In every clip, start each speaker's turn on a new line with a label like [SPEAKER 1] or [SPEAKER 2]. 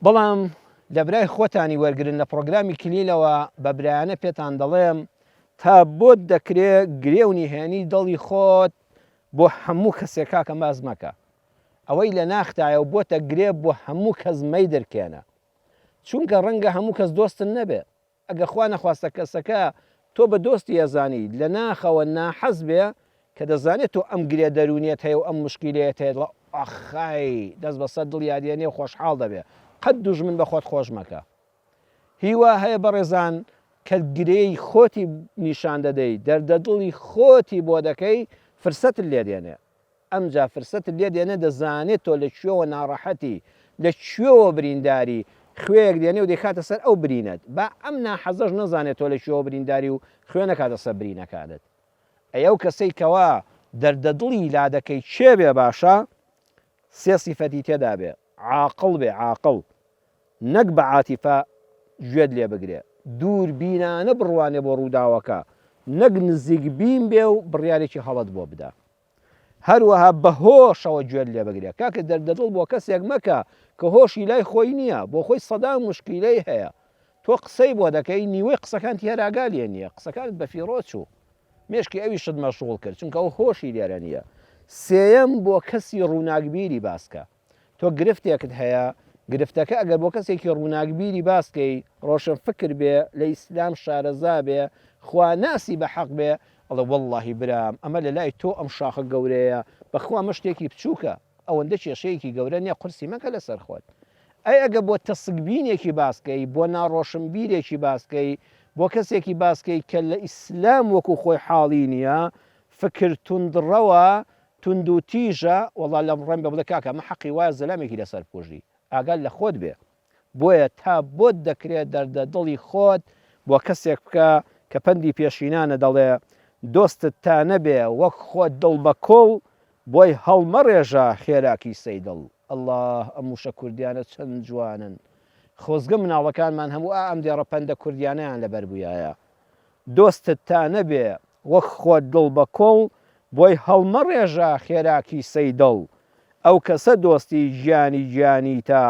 [SPEAKER 1] بەڵام لە برای خۆتانی وەرگرن لە پرۆگرامی کلیلەوە بە برایانە پێتان دەڵێم تا بۆت دەکرێت گرێ و نیهێنی دڵی خۆت بۆ هەموو کەسێکا کە باز مەکە ئەوەی لە ناختایە و بۆتە گرێ بۆ هەموو کەس مەی دەرکێنە چونکە ڕەنگە هەموو کەس دۆستن نەبێ ئەگە خوا نەخواستە کەسەکە تۆ بە دۆستی ئەزانی لە ناخەوە ناحەز بێ کە دەزانێت تۆ ئەم گرێ دەرونیت هەیە و ئەم مشکلێت هەیە ئەخای دەست بەسەر دڵیادێنێ و خۆشحاڵ دەبێ قەت دوژمن بە خۆت خۆش مەکە هیوا هەیە بەڕێزان کە گرەی خۆتی نیشان دەدەی دەردەدڵی خۆتی بۆ دەکەی فرسەت لێ دێنێ ئەمجا فرسەت لێ دێنێ دەزانێت تۆ لە کوێوە ناڕەحەتی لە کوێوە برینداری خوێیەک دێنێ و دەکاتە سەر ئەو برینەت با ئەم ناحەزەش نەزانێت تۆ لە کوێوە برینداری و خوێ نەکاتە سەر برینەکانت ئەو کەسەی کەوا دەردەدڵی لا دەکەی چێ بێ باشە سێ سیفەتی تێدا بێ عاقڵ بێ عاقڵ نەک بە عاتیفە گوێت لێ بگرێ دوور بینانە بڕوانێ بۆ ڕووداوەکە نەک نزیک بین بێ و بڕیارێکی هەڵت بۆ بدە هەروەها بە هۆشەوە گوێت لێ بگرێ کاکە دەردەدڵ بۆ کەسێک مەکە کە هۆشی لای خۆی نییە بۆ خۆی سەدا مشکیلەی هەیە تۆ قسەی بۆ دەکەی نیوەی قسەکان هێراگالێ نییە قسەکانت بە فیرۆ چوو مێشکی ئەوی شت مەشغوڵ کرد چونکە ئەو هۆشی لێرە نییە سێەم بۆ کەسی ڕووناکبیری باسکە تۆ گرفتێکت هەیە گرفتەکە ئەگەر بۆ کەسێکی ڕووناکبیری باسکەی ڕۆشن فکر بێ لە ئیسلام شارەزا بێ خوا ناسی بە حەق بێ ئەڵێ وەڵڵاهی برام ئەمە لە لای تۆ ئەم شاخە گەورەیە بەخوا مە شتێکی بچووکە ئەوەندە کێشەیەکی گەورە نییە قورسی مەکە لەسەر خۆت ئەی ئەگە بۆ تەسکبینێکی باسکەی بۆ ناڕۆشنبیرێکی باسکەی بۆ کەسێکی باسکەی کە لە ئیسلام وەکو خۆی حاڵی نییە فکر توندڕەوە تند و تیژە وەڵا لەم ڕێم بە بڵێ کاکە مە حەقی وایە زەلامێکی لەسەر پۆژی ئاگال لە خۆت بێ بۆیە تا بۆت دەکرێت دەردەدڵی خۆت بۆ کەسێک بکە کە پەندی پێشینانە دەڵێ دۆستت تا نەبێ وەک خۆت دڵ بە کۆڵ بۆی هەڵمەڕێژە خێراکی سەیدڵ ئەڵڵا ئەم وشە کوردیانە چەند جوانن خۆزگە مناڵەکانمان هەموو ئەم دێڕە پەندە کوردیانەیان لەبەر بوویایە دۆستت تا نەبێ وەک خۆت دڵ بە کۆڵ بۆی هەڵمەڕێژە خێراکی سەیدڵ ئەو کەسە دۆستی گیانی تا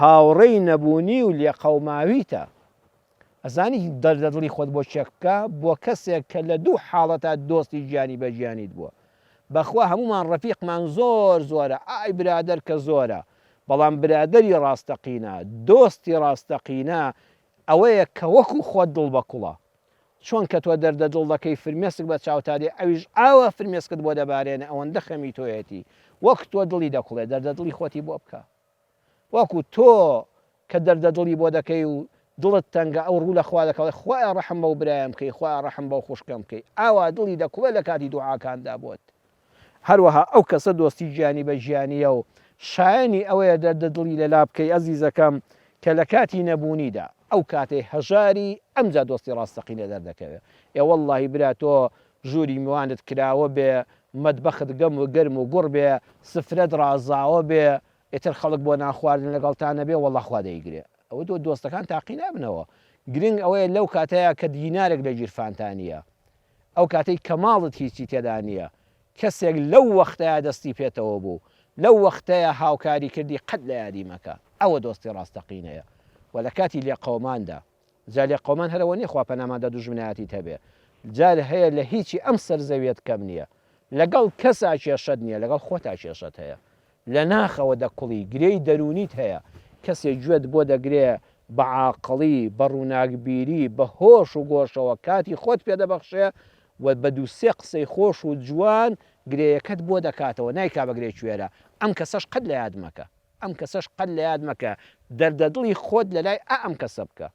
[SPEAKER 1] هاوڕێی نەبوونی و لێ قەوماویتە ئەزانی دەردەدڵی خۆت بۆ چێک بکە بۆ کەسێک کە لە دوو حاڵەتە دۆستی گیانی بە گیانیت بووە بەخوا هەمومان ڕەفیقمان زۆر زۆرە ئای برادەر کە زۆرە بەڵام برادەری ڕاستەقینە دۆستی ڕاستەقینە ئەوەیە کە وەکو خۆت دڵ بە کوڵە چۆن کە تۆ دەردەدڵ دەکەی فرمێسک بە چاوتاری ئەویش ئاوە فرمێسکت بۆ دەبارێنە ئەوەندە خەمی تۆیەتی وەک تۆ دڵی دەکوڵێ دەردەدڵی خۆتی بۆ بکە وەکو تۆ کە دەردەدڵی بۆ دەکەی و دڵت تەنگە ئەو ڕوو لە خوا دەکەڵێ خوایە ڕەحم بەو برایم بکەی خوایە ڕەحم بەو خوشکەم بکەی ئاوا دڵی دەکوڵێ لە کاتی دوعاکاندا بۆت هەروەها ئەو کەسە دۆستی گیانی بە گیانیە و شایانی ئەوەیە دەردەدڵی لەلا بکەی ئەزیزەکەم کە لە کاتی نەبوونیدا ئەو کاتێ هەژاری ئەمجا دۆستی ڕاستەقینە دەردەکەوێت وەڵڵاهی برا تۆ ژووری میوانت کراوە بێ مەدبەخت گەم و گەرم و گوڕ بێ سفرەت ڕازاوە بێ ئێتر خەڵک بۆ ناخواردن لەگەڵتانە بێ وەڵڵا خوا دەیگرێ ئەوە تۆ دۆستەکان تاقی نابنەوە گرنگ ئەوەیە لەو کاتەیە کە دینارێک لە گیرفانتانیە ئەو کاتەی کەماڵت هیچی تێدا نییە کەسێک لەو وەختەیە دەستی پێێتەوە بوو لەو وەختەیە هاوکاری کردی قەت لە یادی مەکە ئەوە دۆستی ڕاستەقینەیە و لە کاتی لێ قەوماندا جا لێ قەومان هەرەوە نیە خوا پەناماندا دوژمنایەتی هەبێ جار هەیە لە هیچی ئەم سەرزەویەت کەم نییە لەگەڵ کەسا کێشەت نییە لەگەڵ خۆتا کێشەت هەیە لە ناخەوە دەکوڵی گرەی دەرونیت هەیە کەسێک گوێت بۆ دەگرێ بە عاقڵی بە ڕووناکبیری بە هۆش و گۆشەوە کاتی خۆت پێدەبەخشێ و بە دووسێ قسەی خۆش و جوان گرەیەکەت بۆ دەکاتەوە نایکا بەگرێ کوێرە ئەم کەسەش قەت لە یاد مەکە ئەم کەسەش قەت لە یاد مەکە دەردەدڵی خۆت لە لای ئەم کەسە بکە